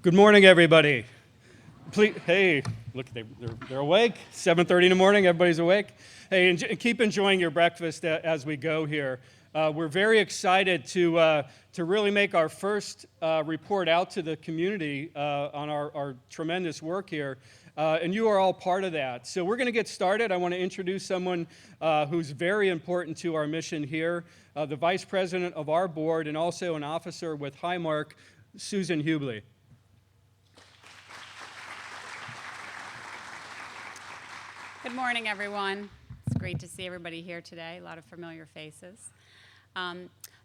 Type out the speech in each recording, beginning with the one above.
Good morning, everybody. Please, hey, look, they're awake. 7:30 in the morning, everybody's awake. Hey, keep enjoying your breakfast as we go here. We're very excited to really make our first report out to the community on our tremendous work here. And you are all part of that. So we're going to get started. I want to introduce someone who's very important to our mission here, the vice president of our board and also an officer with Highmark, Susan Hubley. Good morning, everyone. It's great to see everybody here today, a lot of familiar faces.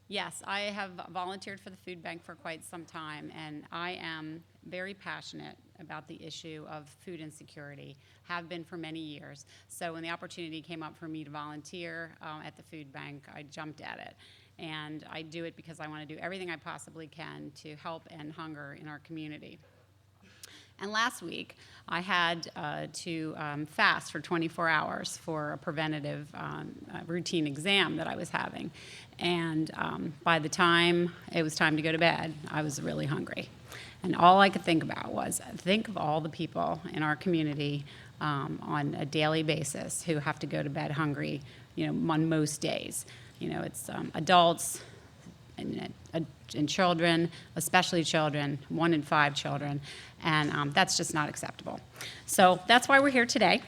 Yes, I have volunteered for the food bank for quite some time, and I am very passionate about the issue of food insecurity, have been for many years. So when the opportunity came up for me to volunteer at the food bank, I jumped at it. And I do it because I want to do everything I possibly can to help end hunger in our community. And last week, I had to fast for 24 hours for a preventative routine exam that I was having. And by the time it was time to go to bed, I was really hungry. And all I could think about was, think of all the people in our community on a daily basis who have to go to bed hungry, on most days. It's adults, and children, especially children, 1 in 5 children, and that's just not acceptable. So that's why we're here today.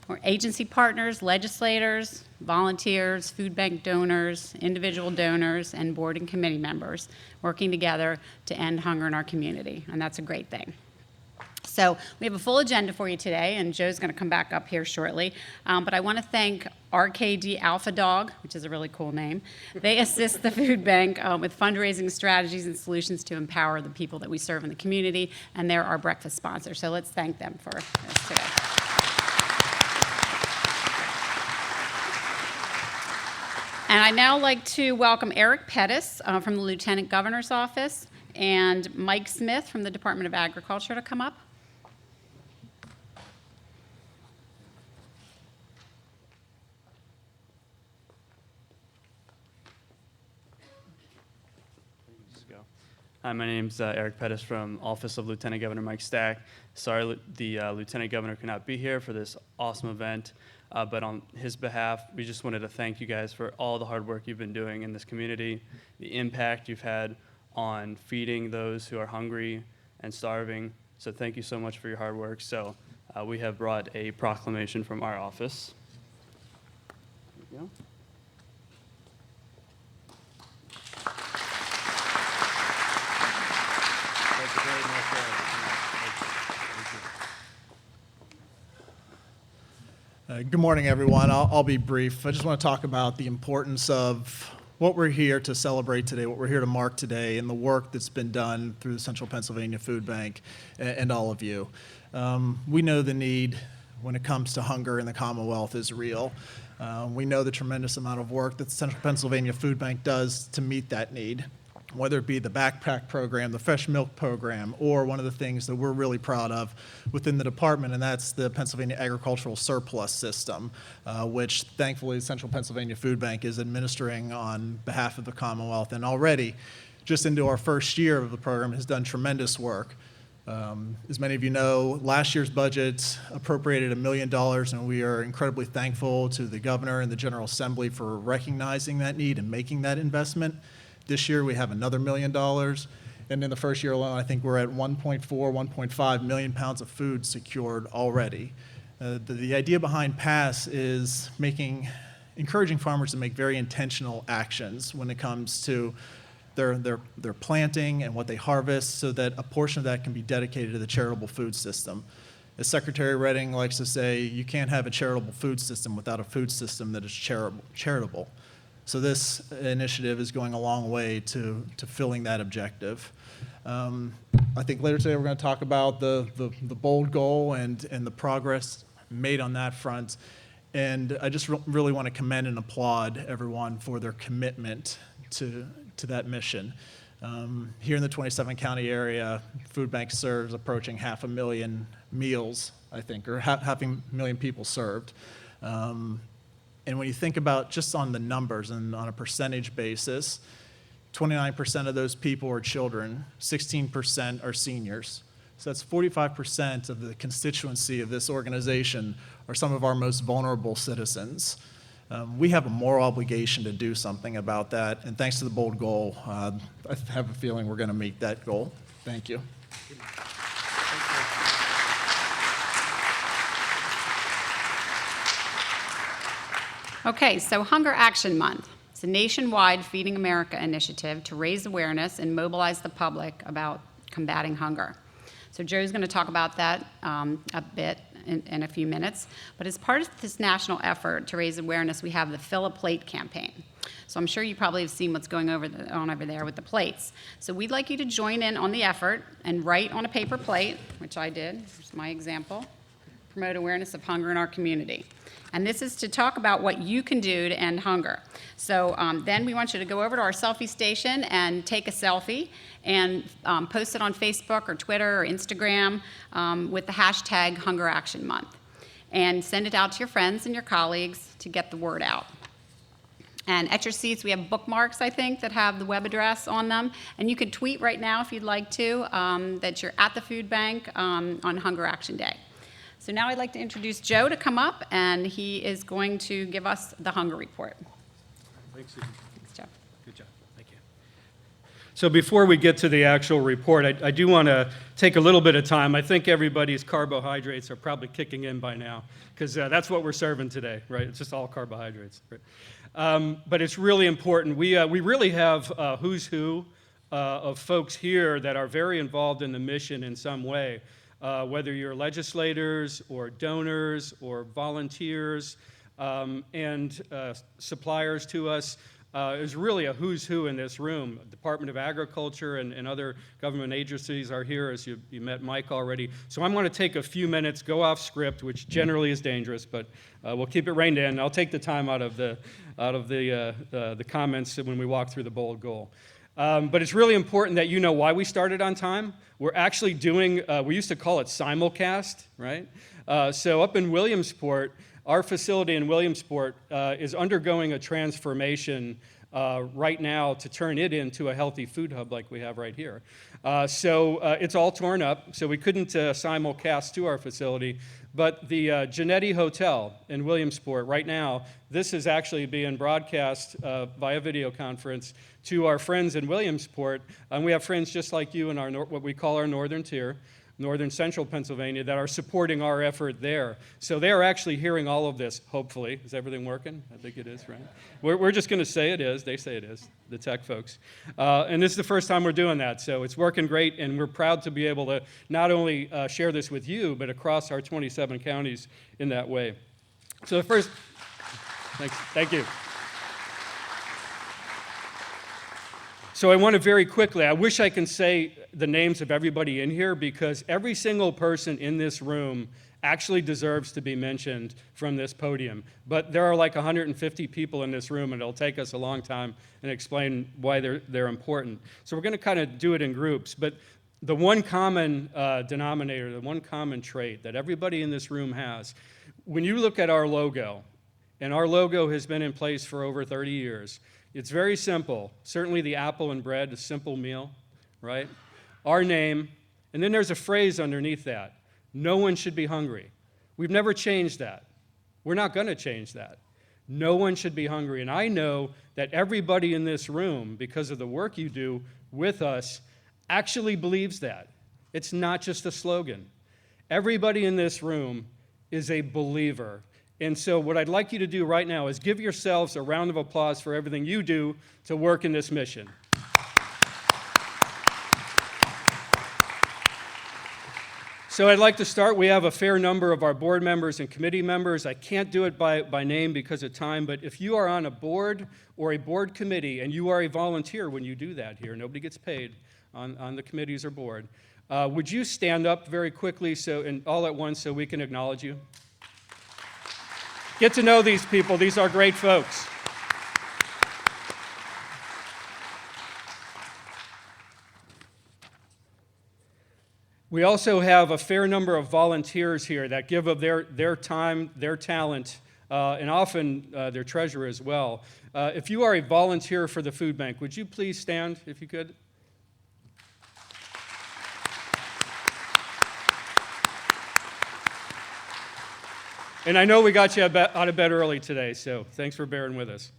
We're agency partners, legislators, volunteers, food bank donors, individual donors, and board and committee members working together to end hunger in our community, and that's a great thing. So we have a full agenda for you today, and Joe's going to come back up here shortly. But I want to thank RKD Alpha Dog, which is a really cool name. They assist the food bank with fundraising strategies and solutions to empower the people that we serve in the community, and they're our breakfast sponsor. So let's thank them for this today. And I'd now like to welcome Eric Pettis from the Lieutenant Governor's Office and Mike Smith from the Department of Agriculture to come up. Hi, my name's Eric Pettis from Office of Lieutenant Governor Mike Stack. Sorry the Lieutenant Governor could not be here for this awesome event, but on his behalf, we just wanted to thank you guys for all the hard work you've been doing in this community, the impact you've had on feeding those who are hungry and starving. So thank you so much for your hard work. So we have brought a proclamation from our office. There you go. Good morning, everyone. I'll be brief. I just want to talk about the importance of what we're here to celebrate today, what we're here to mark today, and the work that's been done through the Central Pennsylvania Food Bank and all of you. We know the need when it comes to hunger in the Commonwealth is real. We know the tremendous amount of work that the Central Pennsylvania Food Bank does to meet that need, whether it be the backpack program, the fresh milk program, or one of the things that we're really proud of within the department, and that's the Pennsylvania Agricultural Surplus System, which thankfully the Central Pennsylvania Food Bank is administering on behalf of the Commonwealth, and already, just into our first year of the program, has done tremendous work. As many of you know, last year's budget appropriated $1 million, and we are incredibly thankful to the governor and the General Assembly for recognizing that need and making that investment. This year we have another $1 million, and in the first year alone, I think we're at 1.5 million pounds of food secured already. The idea behind PASS is encouraging farmers to make very intentional actions when it comes to their planting and what they harvest, so that a portion of that can be dedicated to the charitable food system. As Secretary Redding likes to say, you can't have a charitable food system without a food system that is charitable. So this initiative is going a long way to filling that objective. I think later today we're going to talk about the bold goal and the progress made on that front. And I just really want to commend and applaud everyone for their commitment to that mission. Here in the 27-county area, food bank serves approaching 500,000 meals, I think, or 500,000 people served. And when you think about just on the numbers and on a percentage basis, 29% of those people are children, 16% are seniors. So that's 45% of the constituency of this organization are some of our most vulnerable citizens. We have a moral obligation to do something about that, and thanks to the bold goal, I have a feeling we're going to meet that goal. Thank you. Okay, so Hunger Action Month. It's a nationwide Feeding America initiative to raise awareness and mobilize the public about combating hunger. So Joe's going to talk about that a bit in a few minutes. But as part of this national effort to raise awareness, we have the Fill a Plate campaign. So I'm sure you probably have seen what's going on over there with the plates. So we'd like you to join in on the effort and write on a paper plate, which I did. Here's my example. Promote awareness of hunger in our community. And this is to talk about what you can do to end hunger. So then we want you to go over to our selfie station and take a selfie and post it on Facebook or Twitter or Instagram with the hashtag Hunger Action Month. And send it out to your friends and your colleagues to get the word out. And at your seats, we have bookmarks, I think, that have the web address on them. And you could tweet right now if you'd like to that you're at the food bank on Hunger Action Day. So now I'd like to introduce Joe to come up, and he is going to give us the hunger report. Thanks, Susan. Thanks, Joe. Good job. Thank you. So before we get to the actual report, I do want to take a little bit of time. I think everybody's carbohydrates are probably kicking in by now, because that's what we're serving today, right? It's just all carbohydrates. Right? But it's really important. We really have who's who of folks here that are very involved in the mission in some way. Whether you're legislators or donors or volunteers and suppliers to us, is really a who's who in this room. Department of Agriculture and other government agencies are here, as you met Mike already. So I'm going to take a few minutes, go off script, which generally is dangerous, but we'll keep it reined in. I'll take the time out of the comments when we walk through the bold goal. But it's really important that you know why we started on time. We're actually doing, we used to call it simulcast, right? So up in Williamsport, our facility in Williamsport is undergoing a transformation right now to turn it into a healthy food hub like we have right here. So it's all torn up, so we couldn't simulcast to our facility. But the Genetti Hotel in Williamsport, right now, this is actually being broadcast via video conference to our friends in Williamsport. And we have friends just like you in our what we call our northern tier, northern central Pennsylvania, that are supporting our effort there. So they are actually hearing all of this, hopefully. Is everything working? I think it is, right? We're just going to say it is. They say it is, the tech folks. And this is the first time we're doing that, so it's working great, and we're proud to be able to not only share this with you, but across our 27 counties in that way. So the first, thank you. So I want to very quickly, I wish I can say the names of everybody in here, because every single person in this room actually deserves to be mentioned from this podium. But there are like 150 people in this room, and it'll take us a long time and explain why they're important. So we're going to kind of do it in groups. But the one common denominator, the one common trait that everybody in this room has, when you look at our logo, and our logo has been in place for over 30 years, it's very simple. Certainly the apple and bread, a simple meal, right? Our name, and then there's a phrase underneath that. No one should be hungry. We've never changed that. We're not going to change that. No one should be hungry. And I know that everybody in this room, because of the work you do with us, actually believes that. It's not just a slogan. Everybody in this room is a believer. And so what I'd like you to do right now is give yourselves a round of applause for everything you do to work in this mission. So I'd like to start. We have a fair number of our board members and committee members. I can't do it by name because of time, but if you are on a board or a board committee and you are a volunteer when you do that here, nobody gets paid on the committees or board, would you stand up very quickly and all at once so we can acknowledge you? Get to know these people. These are great folks. We also have a fair number of volunteers here that give of their time, their talent and often their treasurer as well. If you are a volunteer for the food bank, would you please stand if you could? And I know we got you out of bed early today, so thanks for bearing with us.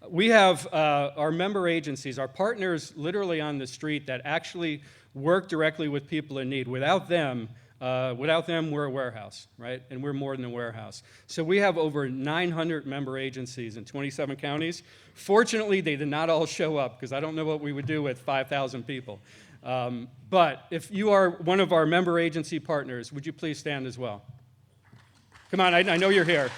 We have our member agencies, our partners literally on the street that actually work directly with people in need. Without them, we're a warehouse, right? And we're more than a warehouse. So we have over 900 member agencies in 27 counties. Fortunately, they did not all show up because I don't know what we would do with 5,000 people. But if you are one of our member agency partners, would you please stand as well? Come on, I know you're here.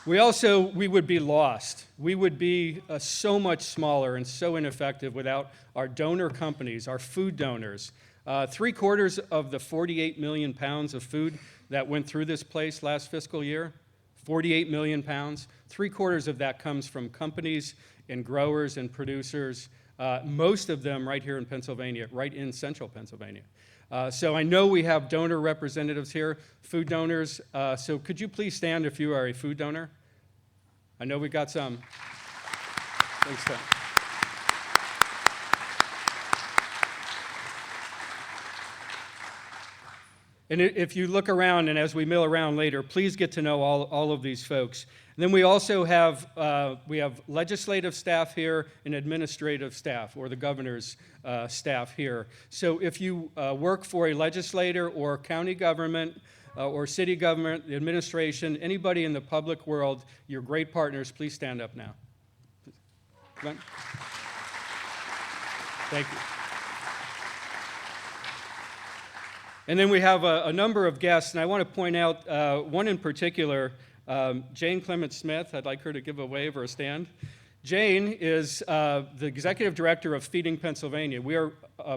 We would be lost. We would be so much smaller and so ineffective without our donor companies, our food donors. 3/4 of the 48 million pounds of food that went through this place last fiscal year, 48 million pounds, 3/4 of that comes from companies and growers and producers, most of them right here in Pennsylvania, right in central Pennsylvania. So I know we have donor representatives here, food donors. So could you please stand if you are a food donor? I know we got some. Thanks, Tom. And if you look around, and as we mill around later, please get to know all of these folks. And then we also have legislative staff here and administrative staff, or the governor's staff here. So if you work for a legislator or county government or city government, the administration, anybody in the public world, you're great partners. Please stand up now. Come on. Thank you. And then we have a number of guests, and I want to point out one in particular, Jane Clement Smith. I'd like her to give a wave or a stand. Jane is the executive director of Feeding Pennsylvania. We are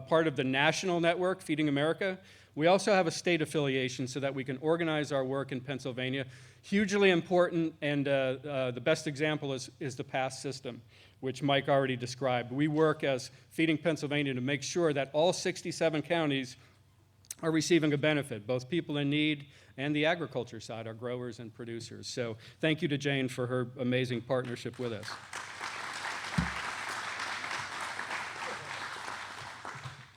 part of the national network, Feeding America. We also have a state affiliation so that we can organize our work in Pennsylvania. Hugely important, and the best example is the PASS system, which Mike already described. We work as Feeding Pennsylvania to make sure that all 67 counties are receiving a benefit, both people in need and the agriculture side, our growers and producers. So thank you to Jane for her amazing partnership with us.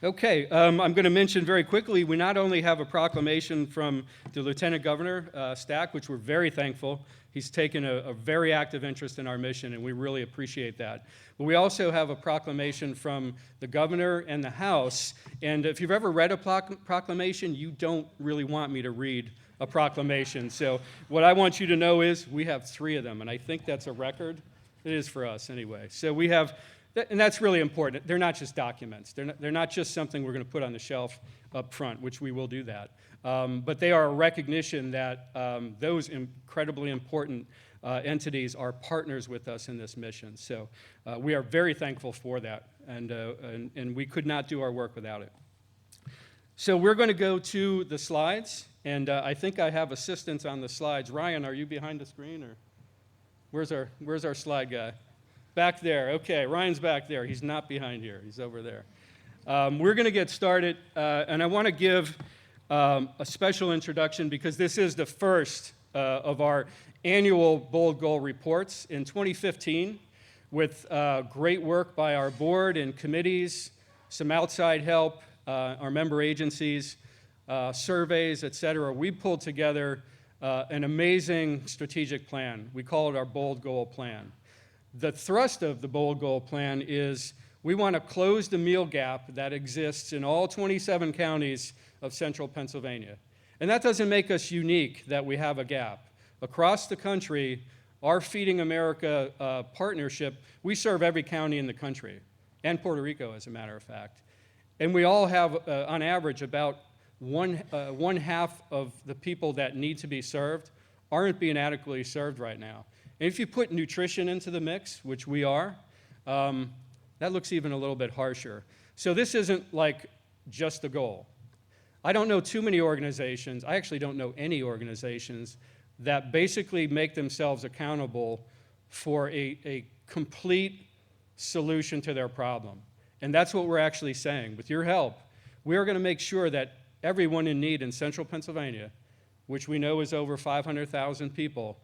Okay, I'm going to mention very quickly, we not only have a proclamation from the Lieutenant Governor, Stack, which we're very thankful. He's taken a very active interest in our mission, and we really appreciate that. But we also have a proclamation from the governor and the House, and if you've ever read a proclamation, you don't really want me to read a proclamation. So what I want you to know is we have 3 of them, and I think that's a record. It is for us anyway. So we have, and that's really important. They're not just documents. They're not just something we're going to put on the shelf up front, which we will do that. But they are a recognition that those incredibly important entities are partners with us in this mission. So we are very thankful for that, and we could not do our work without it. So we're going to go to the slides, and I think I have assistance on the slides. Ryan, are you behind the screen, or where's our slide guy? Back there. Okay, Ryan's back there. He's not behind here. He's over there. We're going to get started, and I want to give a special introduction because this is the first of our annual Bold Goal reports in 2015 with great work by our board and committees, some outside help, our member agencies, surveys, et cetera. We pulled together an amazing strategic plan. We call it our Bold Goal Plan. The thrust of the Bold Goal Plan is we want to close the meal gap that exists in all 27 counties of central Pennsylvania. And that doesn't make us unique that we have a gap. Across the country, our Feeding America partnership, we serve every county in the country, and Puerto Rico, as a matter of fact. And we all have, on average, about one half of the people that need to be served aren't being adequately served right now. And if you put nutrition into the mix, which we are, that looks even a little bit harsher. So this isn't like just a goal. I don't know too many organizations, I actually don't know any organizations that basically make themselves accountable for a complete solution to their problem. And that's what we're actually saying. With your help, we are going to make sure that everyone in need in central Pennsylvania, which we know is over 500,000 people,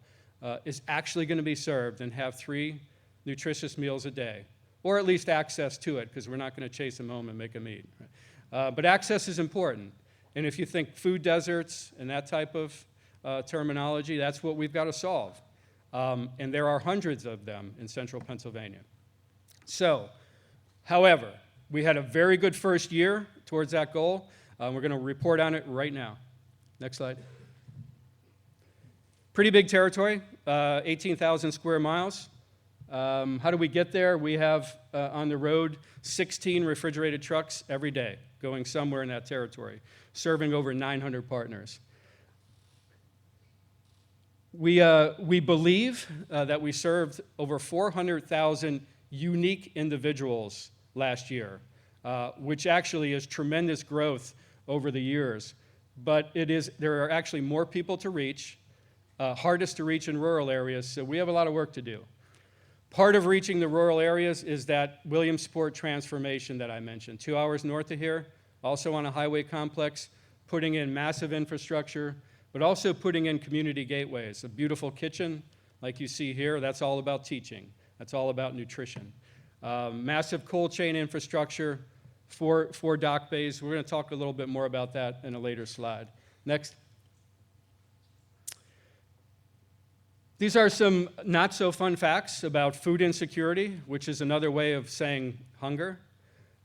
is actually going to be served and have 3 nutritious meals a day, or at least access to it, because we're not going to chase them home and make them eat. But access is important. And if you think food deserts and that type of terminology, that's what we've got to solve. And there are hundreds of them in central Pennsylvania. So, however, we had a very good first year towards that goal. We're going to report on it right now. Next slide. Pretty big territory, 18,000 square miles. How do we get there? We have on the road 16 refrigerated trucks every day going somewhere in that territory, serving over 900 partners. We believe that we served over 400,000 unique individuals last year, which actually is tremendous growth over the years. But there are actually more people to reach, hardest to reach in rural areas, so we have a lot of work to do. Part of reaching the rural areas is that Williamsport transformation that I mentioned, 2 hours north of here, also on a highway complex, putting in massive infrastructure, but also putting in community gateways. A beautiful kitchen, like you see here, that's all about teaching. That's all about nutrition. Massive cold chain infrastructure, four dock bays. We're going to talk a little bit more about that in a later slide. Next. These are some not so fun facts about food insecurity, which is another way of saying hunger.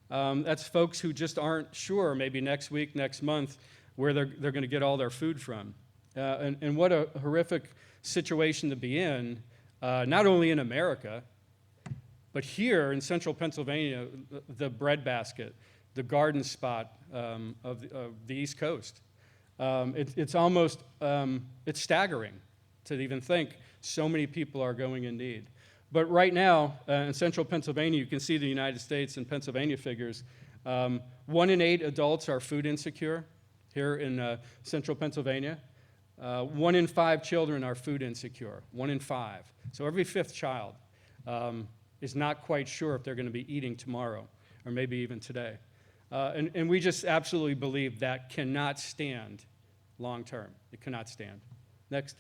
That's folks who just aren't sure, maybe next week, next month, where they're going to get all their food from. And what a horrific situation to be in, not only in America, but here in central Pennsylvania, the breadbasket, the garden spot of the East Coast. It's almost, it's staggering to even think so many people are going in need. But right now, in central Pennsylvania, you can see the United States and Pennsylvania figures. 1 in 8 adults are food insecure here in central Pennsylvania. 1 in 5 children are food insecure, 1 in 5. So every 5th child is not quite sure if they're going to be eating tomorrow or maybe even today. And we just absolutely believe that cannot stand long term. It cannot stand. Next.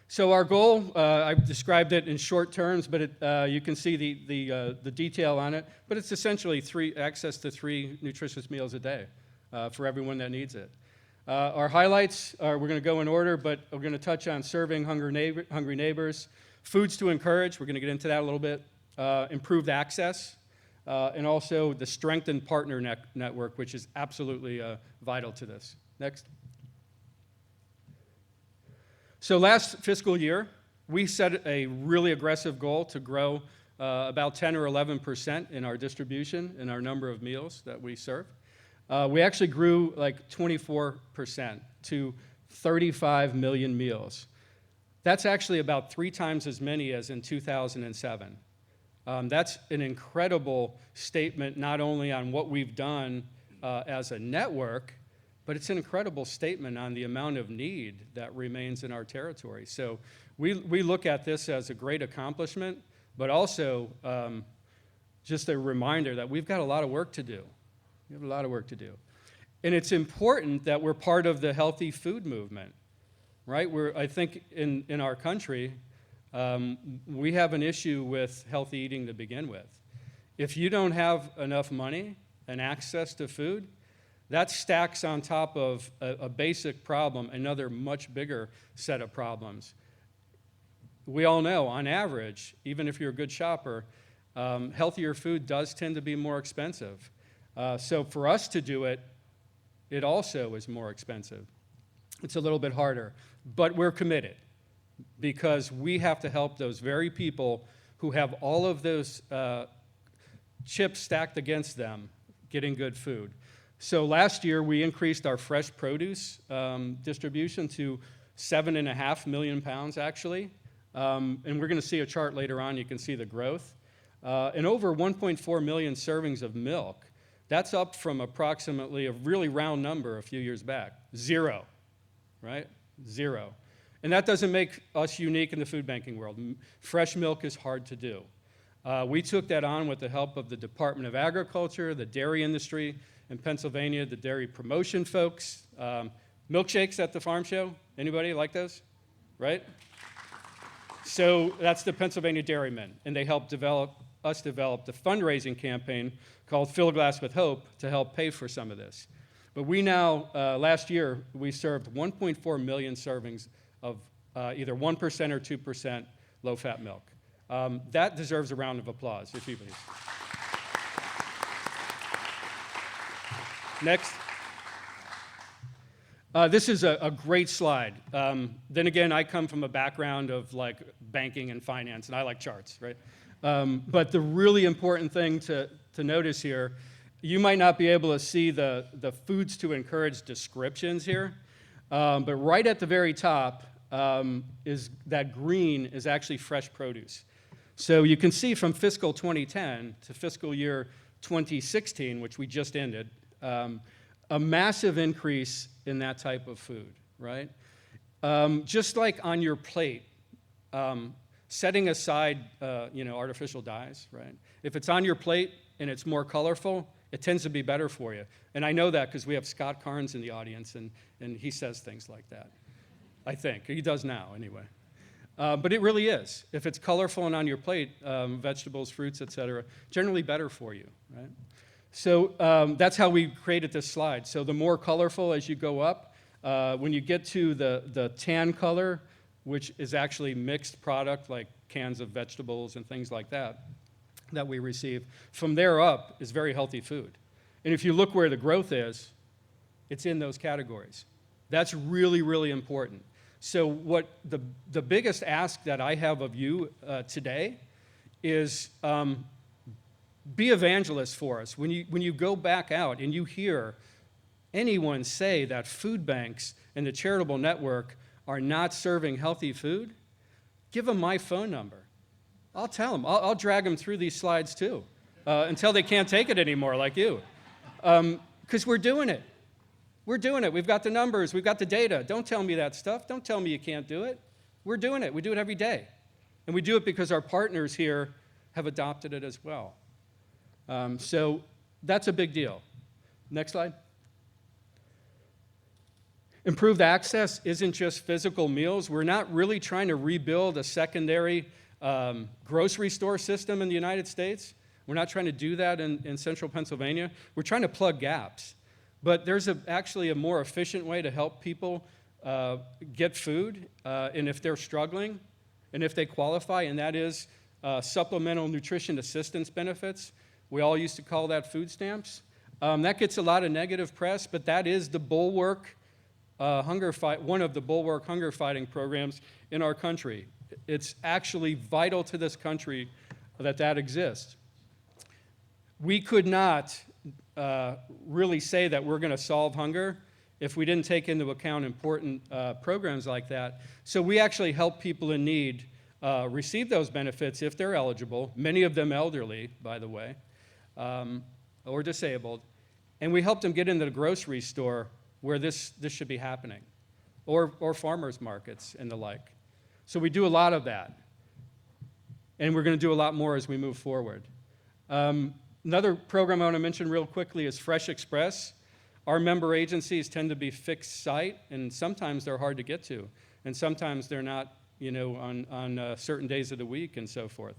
So our goal, I've described it in short terms, but you can see the detail on it. But it's essentially access to 3 nutritious meals a day for everyone that needs it. Our highlights are, we're going to go in order, but we're going to touch on serving hungry neighbors, foods to encourage, we're going to get into that a little bit, improved access, and also the strengthened partner network, which is absolutely vital to this. Next. So last fiscal year, we set a really aggressive goal to grow about 10 or 11% in our distribution, in our number of meals that we serve. We actually grew like 24% to 35 million meals. That's actually about 3 times as many as in 2007. That's an incredible statement, not only on what we've done as a network, but it's an incredible statement on the amount of need that remains in our territory. So we look at this as a great accomplishment, but also just a reminder that we've got a lot of work to do. We have a lot of work to do. And it's important that we're part of the healthy food movement, right? I think in our country, we have an issue with healthy eating to begin with. If you don't have enough money and access to food, that stacks on top of a basic problem, another much bigger set of problems. We all know, on average, even if you're a good shopper, healthier food does tend to be more expensive. So for us to do it, it also is more expensive. It's a little bit harder, but we're committed because we have to help those very people who have all of those chips stacked against them getting good food. So last year, we increased our fresh produce distribution to 7.5 million pounds, actually. And we're going to see a chart later on. You can see the growth. And over 1.4 million servings of milk. That's up from approximately a really round number a few years back. 0, right? 0. And that doesn't make us unique in the food banking world. Fresh milk is hard to do. We took that on with the help of the Department of Agriculture, the dairy industry in Pennsylvania, the dairy promotion folks. Milkshakes at the farm show, anybody like those? Right? So that's the Pennsylvania Dairymen, and they helped develop the fundraising campaign called Fill a Glass with Hope to help pay for some of this. But we now, last year, we served 1.4 million servings of either 1% or 2% low-fat milk. That deserves a round of applause, if you please. Next. This is a great slide. Then again, I come from a background of like banking and finance, and I like charts, right? But the really important thing to notice here, you might not be able to see the foods to encourage descriptions here, but right at the very top is that green is actually fresh produce. So you can see from fiscal 2010 to fiscal year 2016, which we just ended, a massive increase in that type of food, right? Just like on your plate, setting aside, artificial dyes, right? If it's on your plate and it's more colorful, it tends to be better for you. And I know that because we have Scott Carnes in the audience, and he says things like that. I think. He does now, anyway. But it really is. If it's colorful and on your plate, vegetables, fruits, etc., generally better for you, right? So that's how we created this slide. So the more colorful as you go up, when you get to the tan color, which is actually mixed product like cans of vegetables and things like that we receive, from there up is very healthy food. And if you look where the growth is, it's in those categories. That's really, really important. So what the biggest ask that I have of you today is be evangelists for us. When you go back out and you hear anyone say that food banks and the charitable network are not serving healthy food, give them my phone number. I'll tell them. I'll drag them through these slides too until they can't take it anymore like you. Because we're doing it. We're doing it. We've got the numbers. We've got the data. Don't tell me that stuff. Don't tell me you can't do it. We're doing it. We do it every day. And we do it because our partners here have adopted it as well. So that's a big deal. Next slide. Improved access isn't just physical meals. We're not really trying to rebuild a secondary grocery store system in the United States. We're not trying to do that in central Pennsylvania. We're trying to plug gaps. But there's actually a more efficient way to help people get food, and if they're struggling, and if they qualify, and that is supplemental nutrition assistance benefits. We all used to call that food stamps. That gets a lot of negative press, but that is the bulwark one of the bulwark hunger fighting programs in our country. It's actually vital to this country that exists. We could not really say that we're going to solve hunger if we didn't take into account important programs like that. So we actually help people in need receive those benefits if they're eligible, many of them elderly, by the way, or disabled, and we help them get into the grocery store where this should be happening, or farmers markets and the like. So we do a lot of that, and we're going to do a lot more as we move forward. Another program I want to mention real quickly is Fresh Express. Our member agencies tend to be fixed site, and sometimes they're hard to get to, and sometimes they're not, on certain days of the week and so forth.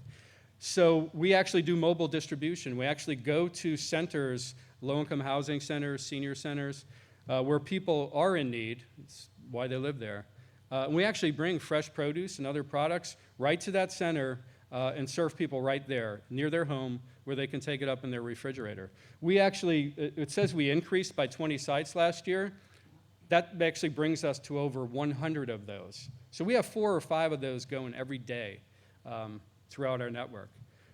So we actually do mobile distribution. We actually go to centers, low-income housing centers, senior centers, where people are in need. It's why they live there. And we actually bring fresh produce and other products right to that center and serve people right there, near their home, where they can take it up in their refrigerator. We actually, it says we increased by 20 sites last year. That actually brings us to over 100 of those. So we have 4 or 5 of those going every day throughout our network.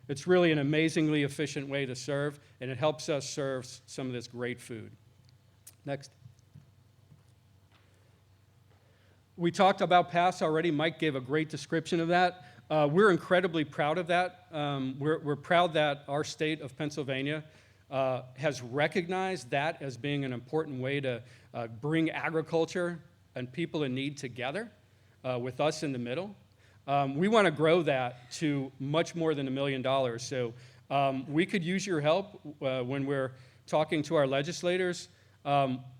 It's really an amazingly efficient way to serve, and it helps us serve some of this great food. Next. We talked about PASS already. Mike gave a great description of that. We're incredibly proud of that. We're proud that our state of Pennsylvania has recognized that as being an important way to bring agriculture and people in need together with us in the middle. We want to grow that to much more than $1 million. So we could use your help when we're talking to our legislators.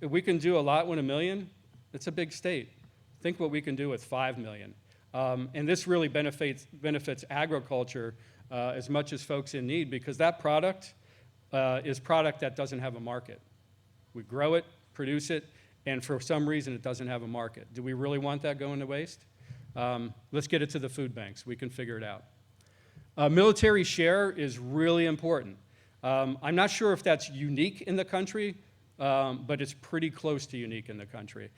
We can do a lot with $1 million. It's a big state. Think what we can do with $5 million. And this really benefits agriculture as much as folks in need, because that product is product that doesn't have a market. We grow it, produce it, and for some reason it doesn't have a market. Do we really want that going to waste? Let's get it to the food banks. We can figure it out. Military share is really important. I'm not sure if that's unique in the country, but it's pretty close to unique in the country.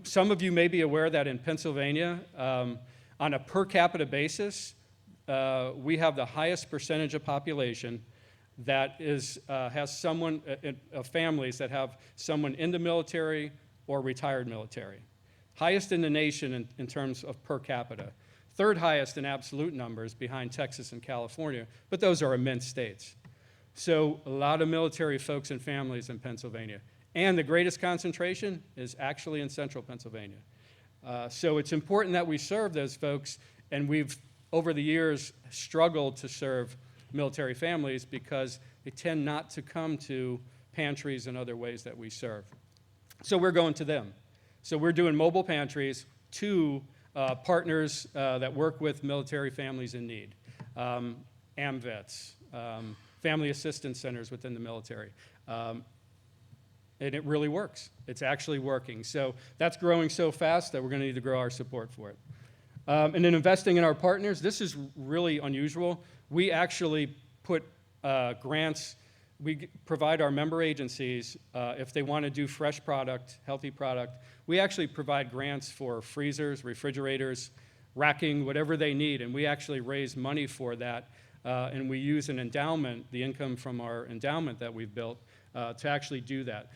Some of you may be aware that in Pennsylvania, on a per capita basis, we have the highest percentage of population that has someone, families that have someone in the military or retired military. Highest in the nation in terms of per capita. Third highest in absolute numbers behind Texas and California, but those are immense states. So a lot of military folks and families in Pennsylvania. And the greatest concentration is actually in central Pennsylvania. So it's important that we serve those folks, and we've, over the years, struggled to serve military families because they tend not to come to pantries and other ways that we serve. So we're going to them. So we're doing mobile pantries to partners that work with military families in need, AMVETS, family assistance centers within the military. And it really works. It's actually working. So that's growing so fast that we're going to need to grow our support for it. And then investing in our partners, this is really unusual. We actually put grants, we provide our member agencies, if they want to do fresh product, healthy product, we actually provide grants for freezers, refrigerators, racking, whatever they need, and we actually raise money for that, and we use an endowment, the income from our endowment that we've built, to actually do that.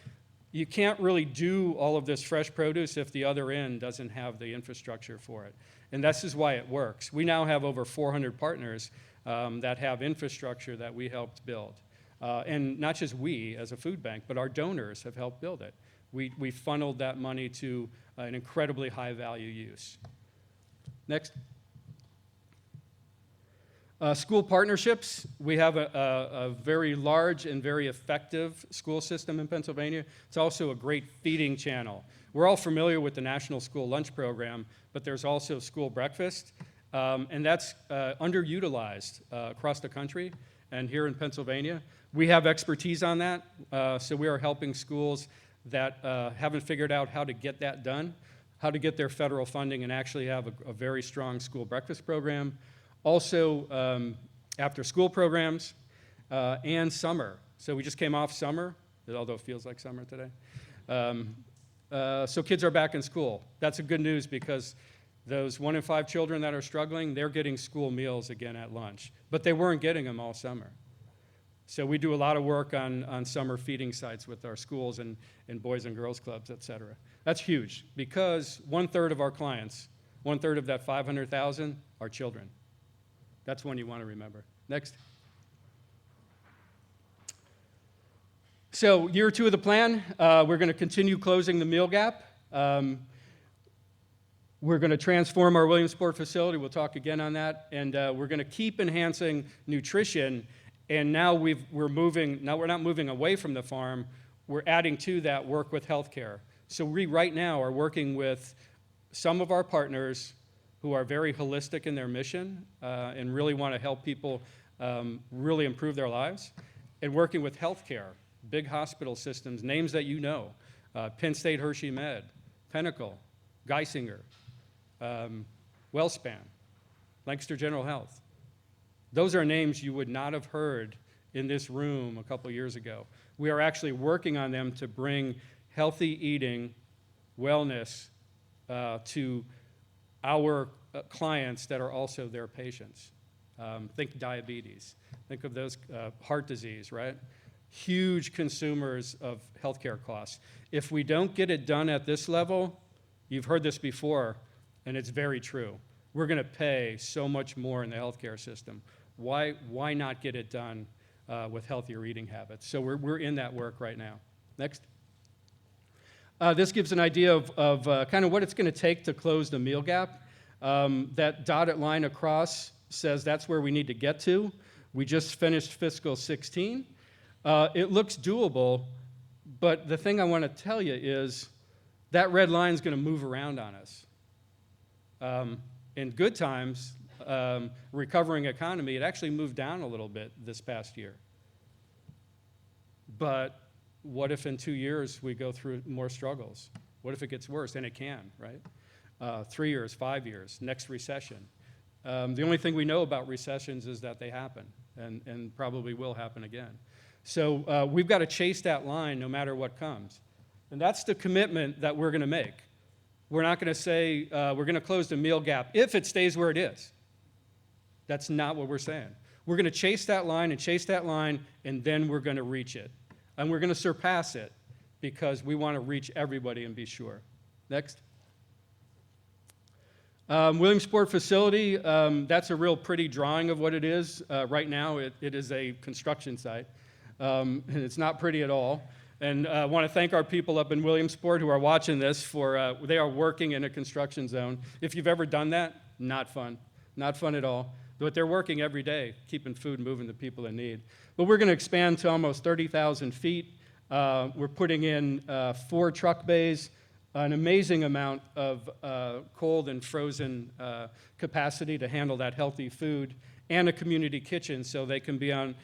You can't really do all of this fresh produce if the other end doesn't have the infrastructure for it. And this is why it works. We now have over 400 partners that have infrastructure that we helped build. And not just we as a food bank, but our donors have helped build it. We funneled that money to an incredibly high value use. Next. School partnerships. We have a very large and very effective school system in Pennsylvania. It's also a great feeding channel. We're all familiar with the National School Lunch Program, but there's also school breakfast, and that's underutilized across the country and here in Pennsylvania. We have expertise on that, so we are helping schools that haven't figured out how to get that done, how to get their federal funding and actually have a very strong school breakfast program. Also, after-school programs and summer. So we just came off summer, although it feels like summer today. So kids are back in school. That's a good news because those 1 in 5 children that are struggling, they're getting school meals again at lunch. But they weren't getting them all summer. So we do a lot of work on summer feeding sites with our schools and boys and girls clubs, et cetera. That's huge because 1/3 of our clients, 1/3 of that 500,000 are children. That's one you want to remember. Next. So year 2 of the plan, we're going to continue closing the meal gap. We're going to transform our Williamsport facility. We'll talk again on that. And we're going to keep enhancing nutrition. And now we're not moving away from the farm. We're adding to that work with healthcare. So we right now are working with some of our partners who are very holistic in their mission and really want to help people really improve their lives, and working with healthcare, big hospital systems, names that you know, Penn State Hershey Med, Pinnacle, Geisinger, WellSpan, Lancaster General Health. Those are names you would not have heard in this room a couple years ago. We are actually working on them to bring healthy eating, wellness to our clients that are also their patients. Think diabetes. Think of those heart disease, right? Huge consumers of healthcare costs. If we don't get it done at this level, you've heard this before, and it's very true. We're going to pay so much more in the healthcare system. Why not get it done with healthier eating habits? So we're in that work right now. Next. This gives an idea of kind of what it's going to take to close the meal gap. That dotted line across says that's where we need to get to. We just finished fiscal 16. It looks doable, but the thing I want to tell you is that red line is going to move around on us. In good times, recovering economy, it actually moved down a little bit this past year. But what if in 2 years we go through more struggles? What if it gets worse? And it can, right? 3 years, 5 years, next recession. The only thing we know about recessions is that they happen and probably will happen again. So we've got to chase that line no matter what comes. And that's the commitment that we're going to make. We're not going to say we're going to close the meal gap if it stays where it is. That's not what we're saying. We're going to chase that line and chase that line, and then we're going to reach it. And we're going to surpass it because we want to reach everybody and be sure. Next. Williamsport Facility, that's a real pretty drawing of what it is. Right now, it is a construction site, and it's not pretty at all. And I want to thank our people up in Williamsport who are watching this for, they are working in a construction zone. If you've ever done that, not fun. Not fun at all. But they're working every day, keeping food moving to people in need. But we're going to expand to almost 30,000 feet. We're putting in 4 truck bays, an amazing amount of cold and frozen capacity to handle that healthy food, and a community kitchen so they can be on,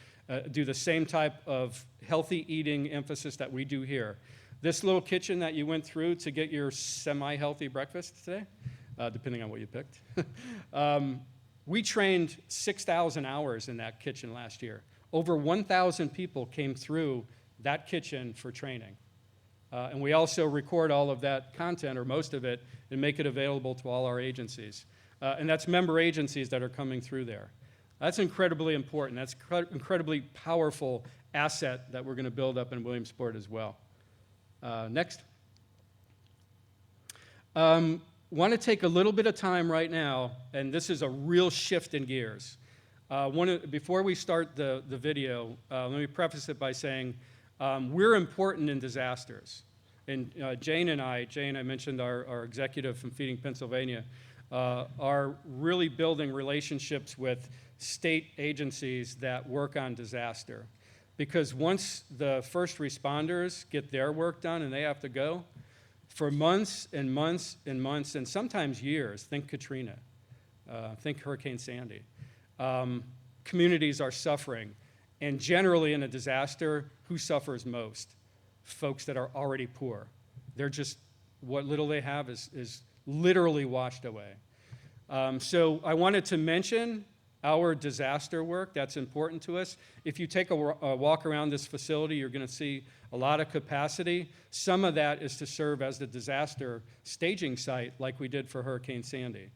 do the same type of healthy eating emphasis that we do here. This little kitchen that you went through to get your semi-healthy breakfast today, depending on what you picked, we trained 6,000 hours in that kitchen last year. Over 1,000 people came through that kitchen for training. And we also record all of that content, or most of it, and make it available to all our agencies. And that's member agencies that are coming through there. That's incredibly important. That's incredibly powerful asset that we're going to build up in Williamsport as well. Next. Want to take a little bit of time right now, and this is a real shift in gears. Before we start the video, let me preface it by saying we're important in disasters. And Jane and I mentioned our executive from Feeding Pennsylvania, are really building relationships with state agencies that work on disaster. Because once the first responders get their work done and they have to go, for months and months and months, and sometimes years, think Katrina, think Hurricane Sandy, communities are suffering. And generally in a disaster, who suffers most? Folks that are already poor. They're just, what little they have is literally washed away. So I wanted to mention our disaster work. That's important to us. If you take a walk around this facility, you're going to see a lot of capacity. Some of that is to serve as the disaster staging site like we did for Hurricane Sandy.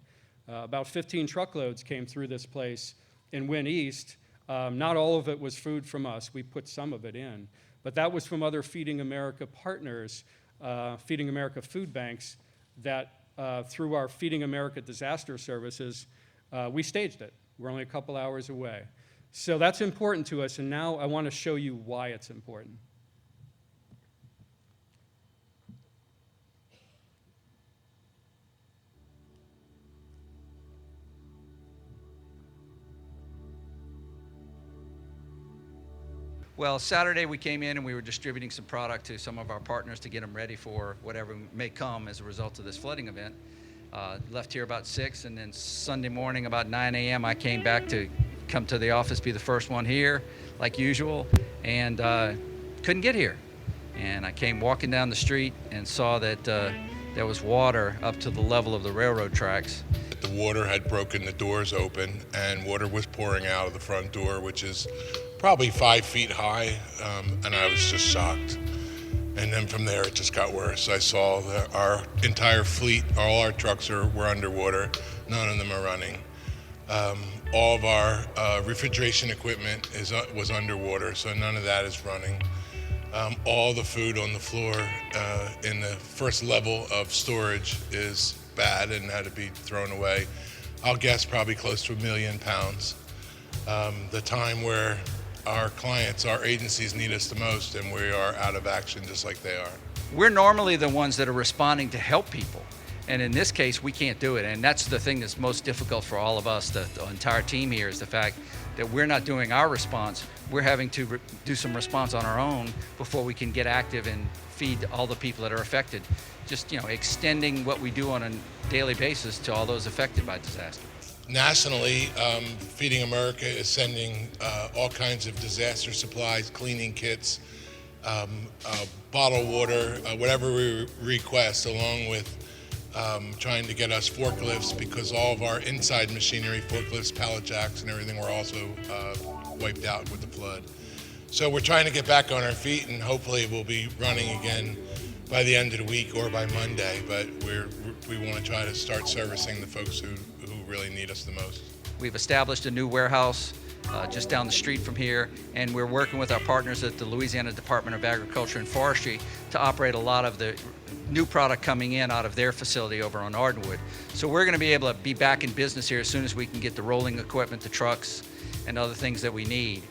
About 15 truckloads came through this place and went east. Not all of it was food from us. We put some of it in. But that was from other Feeding America partners, Feeding America food banks, that through our Feeding America disaster services, we staged it. We're only a couple hours away. So that's important to us, and now I want to show you why it's important. Well, Saturday we came in and we were distributing some product to some of our partners to get them ready for whatever may come as a result of this flooding event. Left here about 6, and then Sunday morning about 9 a.m. I came back to come to the office, be the first one here, like usual, and couldn't get here. And I came walking down the street and saw that there was water up to the level of the railroad tracks. The water had broken the doors open, and water was pouring out of the front door, which is probably 5 feet high, and I was just shocked. And then from there, it just got worse. I saw that our entire fleet, all our trucks were underwater. None of them are running. All of our refrigeration equipment was underwater, so none of that is running. All the food on the floor in the first level of storage is bad and had to be thrown away. I'll guess probably close to 1 million pounds. The time where our clients, our agencies need us the most, and we are out of action just like they are. We're normally the ones that are responding to help people. And in this case, we can't do it. And that's the thing that's most difficult for all of us, the entire team here, is the fact that we're not doing our response. We're having to do some response on our own before we can get active and feed all the people that are affected. Just, extending what we do on a daily basis to all those affected by disaster. Nationally, Feeding America is sending all kinds of disaster supplies, cleaning kits, bottled water, whatever we request, along with trying to get us forklifts, because all of our inside machinery, forklifts, pallet jacks, and everything were also wiped out with the flood. So we're trying to get back on our feet, and hopefully we'll be running again by the end of the week or by Monday, but we want to try to start servicing the folks who really need us the most. We've established a new warehouse just down the street from here, and we're working with our partners at the Louisiana Department of Agriculture and Forestry to operate a lot of the new product coming in out of their facility over on Ardenwood. So we're going to be able to be back in business here as soon as we can get the rolling equipment, the trucks, and other things that we need.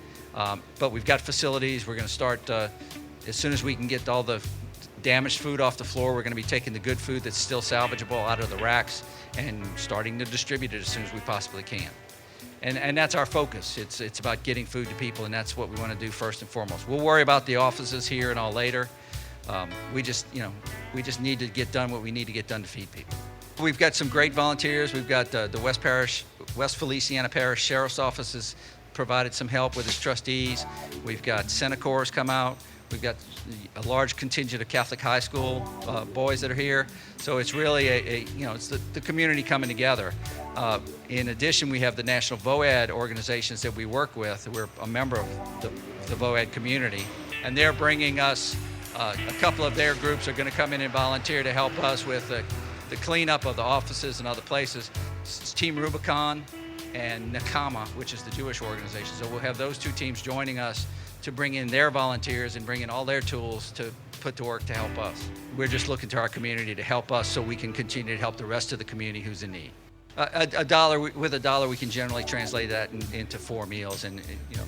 But we've got facilities. We're going to start as soon as we can get all the damaged food off the floor. We're going to be taking the good food that's still salvageable out of the racks and starting to distribute it as soon as we possibly can. And that's our focus. It's about getting food to people, and that's what we want to do first and foremost. We'll worry about the offices here and all later. We just need to get done what we need to get done to feed people. We've got some great volunteers. We've got the West Feliciana Parish Sheriff's Office has provided some help with its trustees. We've got Senecors come out. We've got a large contingent of Catholic high school boys that are here. So it's really it's the community coming together. In addition, we have the National VOAD organizations that we work with. We're a member of the VOAD community, and they're bringing us a couple of their groups are going to come in and volunteer to help us with the cleanup of the offices and other places. It's Team Rubicon and Nakama, which is the Jewish organization. So we'll have those two teams joining us to bring in their volunteers and bring in all their tools to put to work to help us. We're just looking to our community to help us so we can continue to help the rest of the community who's in need. With a dollar, we can generally translate that into 4 meals, and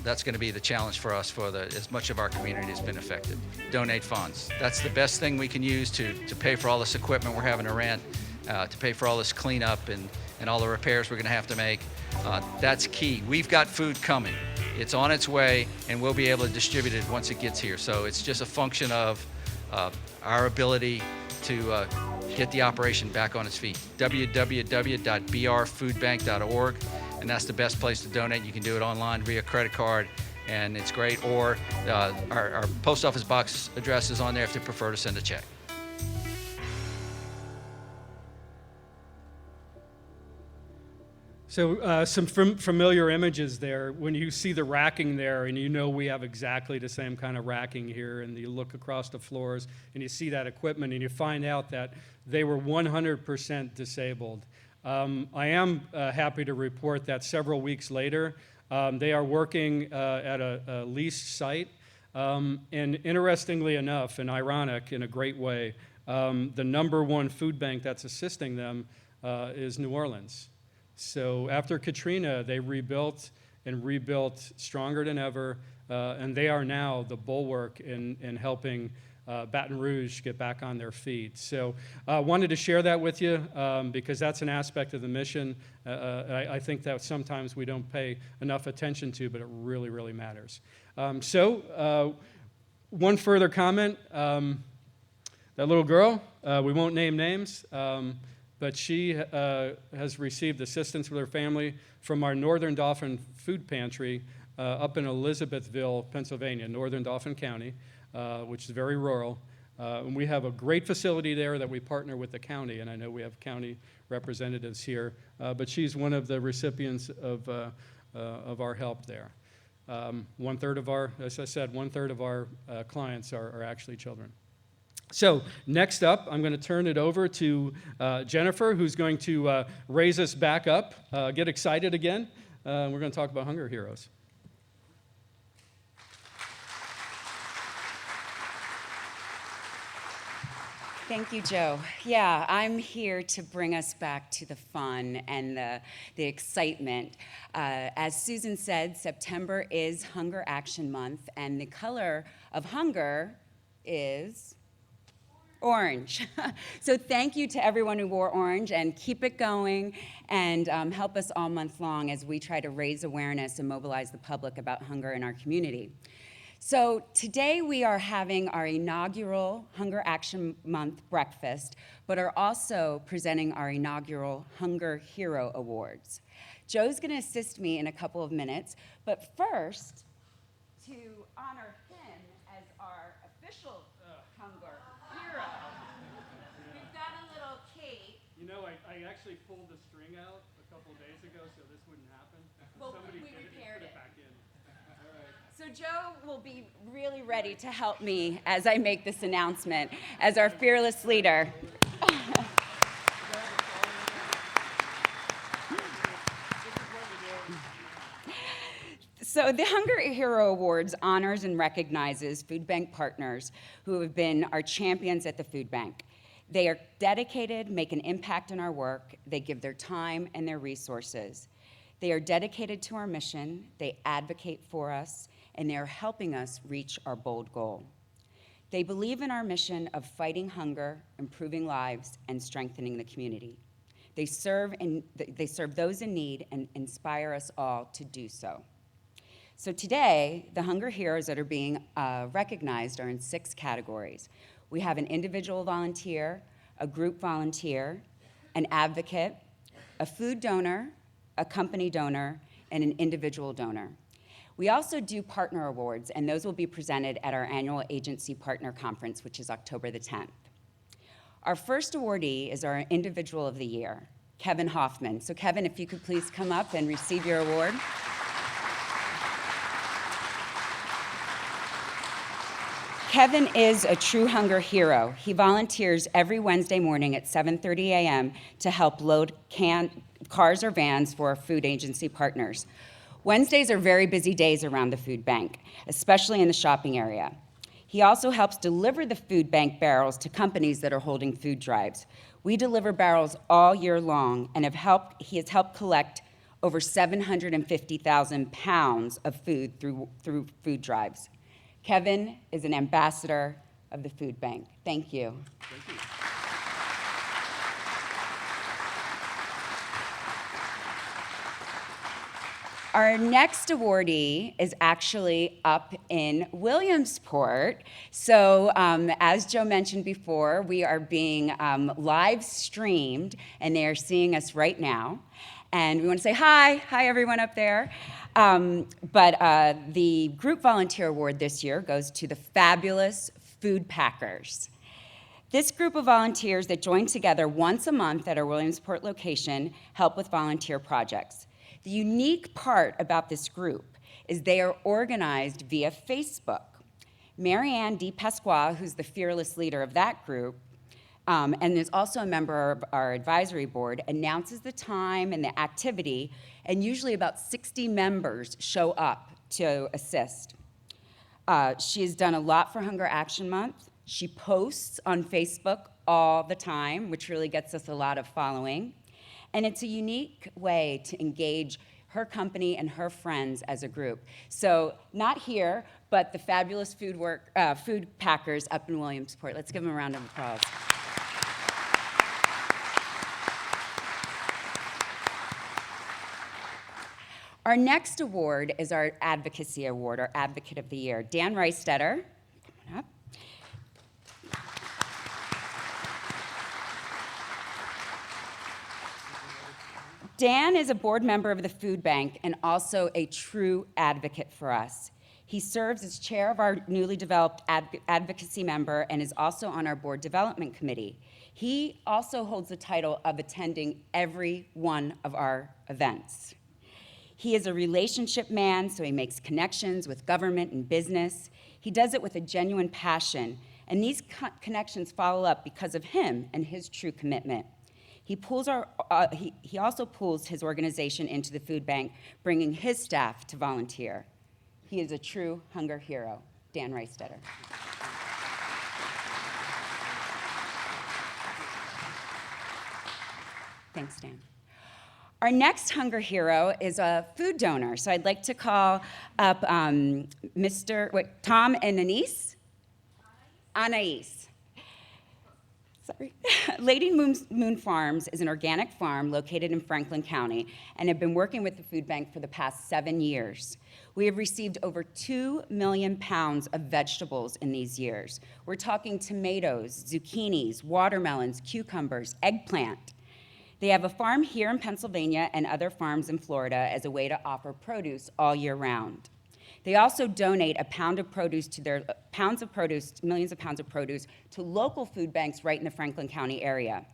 that's going to be the challenge for us for as much of our community has been affected. Donate funds. That's the best thing we can use to pay for all this equipment we're having to rent, to pay for all this cleanup and all the repairs we're going to have to make. That's key. We've got food coming. It's on its way, and we'll be able to distribute it once it gets here. So it's just a function of our ability to get the operation back on its feet. www.brfoodbank.org, and that's the best place to donate. You can do it online via credit card, and it's great. Or our post office box address is on there if they prefer to send a check. So some familiar images there. When you see the racking there, and we have exactly the same kind of racking here, and you look across the floors and you see that equipment, and you find out that they were 100% disabled. I am happy to report that several weeks later, they are working at a leased site. And interestingly enough, and ironic in a great way, the #1 food bank that's assisting them is New Orleans. So after Katrina, they rebuilt stronger than ever, and they are now the bulwark in helping Baton Rouge get back on their feet. So I wanted to share that with you because that's an aspect of the mission I think that sometimes we don't pay enough attention to, but it really, really matters. One further comment. That little girl, we won't name names, but she has received assistance with her family from our Northern Dauphin Food Pantry up in Elizabethville, Pennsylvania, Northern Dauphin County, which is very rural. And we have a great facility there that we partner with the county, and I know we have county representatives here, but she's one of the recipients of our help there. One-third of our clients are actually children. So next up, I'm going to turn it over to Jennifer, who's going to raise us back up, get excited again. We're going to talk about Hunger Heroes. Thank you, Joe. Yeah, I'm here to bring us back to the fun and the excitement. As Susan said, September is Hunger Action Month, and the color of hunger is Orange. So thank you to everyone who wore orange, and keep it going, and help us all month long as we try to raise awareness and mobilize the public about hunger in our community. So today we are having our inaugural Hunger Action Month breakfast, but are also presenting our inaugural Hunger Hero Awards. Joe's going to assist me in a couple of minutes, but first, to honor him as our official Hunger Hero, we've got a little cake. You know, I actually pulled the string out a couple of days ago, so this wouldn't happen. Well, Somebody we did it and repaired put it. back in. All right. So Joe will be really ready to help me as I make this announcement as our fearless leader. So the Hunger Hero Awards honors and recognizes food bank partners who have been our champions at the food bank. They are dedicated, make an impact in our work. They give their time and their resources. They are dedicated to our mission. They advocate for us, and they are helping us reach our bold goal. They believe in our mission of fighting hunger, improving lives, and strengthening the community. They serve those in need and inspire us all to do so. So today, the Hunger Heroes that are being recognized are in 6 categories. We have an individual volunteer, a group volunteer, an advocate, a food donor, a company donor, and an individual donor. We also do partner awards, and those will be presented at our annual agency partner conference, which is October the 10th. Our first awardee is our individual of the year, Kevin Hoffman. So Kevin, if you could please come up and receive your award. Kevin is a true hunger hero. He volunteers every Wednesday morning at 7:30 a.m. to help load cars or vans for our food agency partners. Wednesdays are very busy days around the food bank, especially in the shopping area. He also helps deliver the food bank barrels to companies that are holding food drives. We deliver barrels all year long, and he has helped collect over 750,000 pounds of food through food drives. Kevin is an ambassador of the food bank. Thank you. Thank you. Our next awardee is actually up in Williamsport. So as Joe mentioned before, we are being live streamed, and they are seeing us right now. And we want to say hi everyone up there. But the Group Volunteer Award this year goes to the fabulous food packers. This group of volunteers that join together once a month at our Williamsport location help with volunteer projects. The unique part about this group is they are organized via Facebook. Marianne D. Pasqua, who's the fearless leader of that group, and is also a member of our advisory board, announces the time and the activity, and usually about 60 members show up to assist. She has done a lot for Hunger Action Month. She posts on Facebook all the time, which really gets us a lot of following. And it's a unique way to engage her company and her friends as a group. So not here, but the fabulous food packers up in Williamsport. Let's give them a round of applause. Our next award is our Advocacy Award, our Advocate of the Year. Dan Reistetter, come on up. Dan is a board member of the food bank and also a true advocate for us. He serves as chair of our newly developed advocacy member and is also on our board development committee. He also holds the title of attending every one of our events. He is a relationship man, so he makes connections with government and business. He does it with a genuine passion, and these connections follow up because of him and his true commitment. He also pulls his organization into the food bank, bringing his staff to volunteer. He is a true hunger hero. Dan Reistetter. Thanks, Dan. Our next hunger hero is a food donor. So I'd like to call up Tom and Anais. Sorry. Lady Moon Farms is an organic farm located in Franklin County and have been working with the food bank for the past 7 years. We have received over 2 million pounds of vegetables in these years. We're talking tomatoes, zucchinis, watermelons, cucumbers, eggplant. They have a farm here in Pennsylvania and other farms in Florida as a way to offer produce all year round. They also donate a pound of produce to their millions of pounds of produce to local food banks right in the Franklin County area.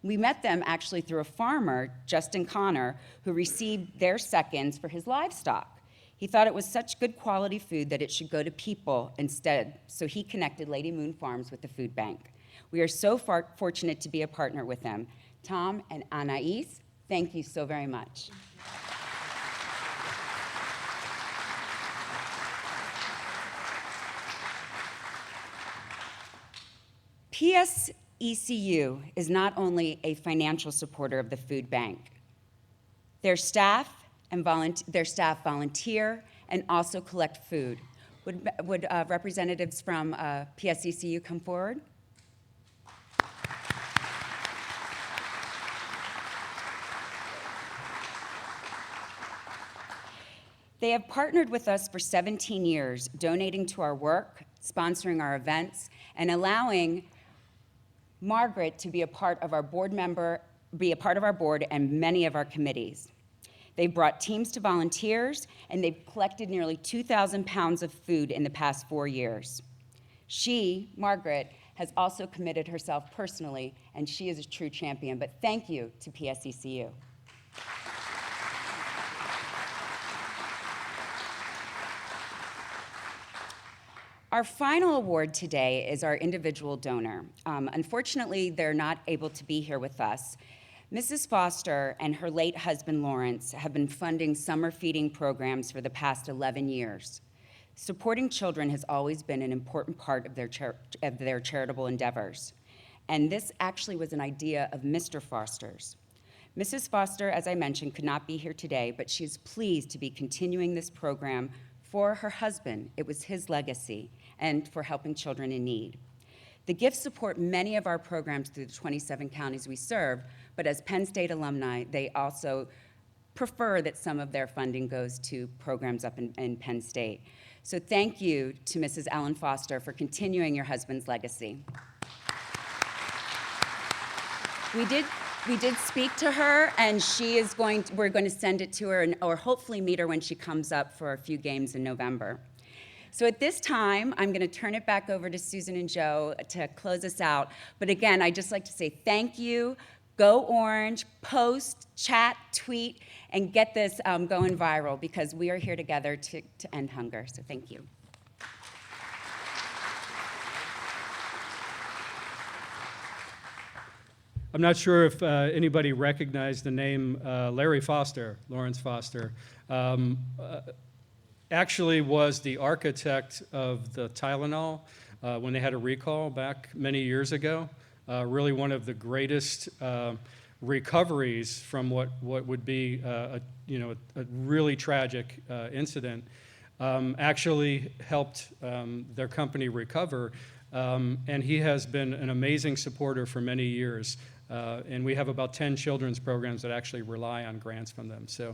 We met them actually through a farmer, Justin Connor, who received their seconds for his livestock. He thought it was such good quality food that it should go to people instead, so he connected Lady Moon Farms with the food bank. We are so fortunate to be a partner with them. Tom and Anais, thank you so very much. PSECU is not only a financial supporter of the food bank. Their staff volunteer and also collect food. Would representatives from PSECU come forward? They have partnered with us for 17 years, donating to our work, sponsoring our events, and allowing Margaret to be a part of our board and many of our committees. They've brought teams to volunteers, and they've collected nearly 2,000 pounds of food in the past 4 years. She, Margaret, has also committed herself personally, and she is a true champion. But thank you to PSECU. Our final award today is our individual donor. Unfortunately, they're not able to be here with us. Mrs. Foster and her late husband, Lawrence, have been funding summer feeding programs for the past 11 years. Supporting children has always been an important part of their charitable endeavors. And this actually was an idea of Mr. Foster's. Mrs. Foster, as I mentioned, could not be here today, but she's pleased to be continuing this program for her husband. It was his legacy, and for helping children in need. The gifts support many of our programs through the 27 counties we serve, but as Penn State alumni, they also prefer that some of their funding goes to programs up in Penn State. So thank you to Mrs. Ellen Foster for continuing your husband's legacy. We did speak to her, and we're going to send it to her, or hopefully meet her when she comes up for a few games in November. So at this time, I'm going to turn it back over to Susan and Joe to close us out. But again, I'd just like to say thank you. Go Orange, post, chat, tweet, and get this going viral, because we are here together to end hunger. So thank you. I'm not sure if anybody recognized the name Larry Foster, Lawrence Foster. Actually was the architect of the Tylenol when they had a recall back many years ago. Really one of the greatest recoveries from what would be a really tragic incident. Actually helped their company recover, and he has been an amazing supporter for many years. And we have about 10 children's programs that actually rely on grants from them. So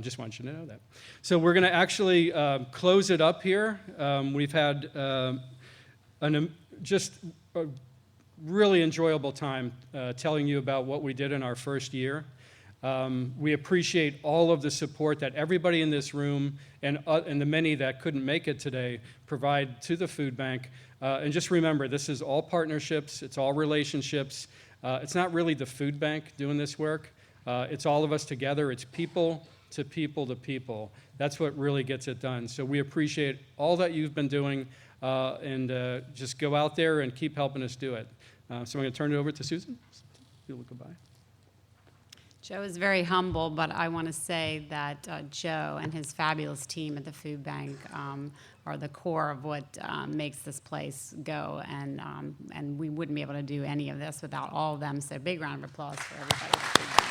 just want you to know that. So we're going to actually close it up here. We've had just a really enjoyable time telling you about what we did in our first year. We appreciate all of the support that everybody in this room and the many that couldn't make it today provide to the food bank. And just remember, this is all partnerships. It's all relationships. It's not really the food bank doing this work. It's all of us together. It's people to people to people. That's what really gets it done. So we appreciate all that you've been doing, and just go out there and keep helping us do it. So I'm going to turn it over to Susan. You'll goodbye. Joe is very humble, but I want to say that Joe and his fabulous team at the food bank are the core of what makes this place go, and we wouldn't be able to do any of this without all of them. So a big round of applause for everybody at the food bank.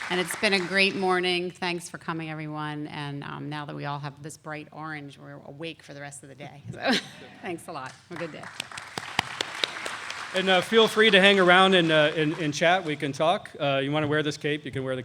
And it's been a great morning. Thanks for coming, everyone. And now that we all have this bright orange, we're awake for the rest of the day. So thanks a lot. Have a good day. And feel free to hang around and chat. We can talk. You want to wear this cape, you can wear the cape.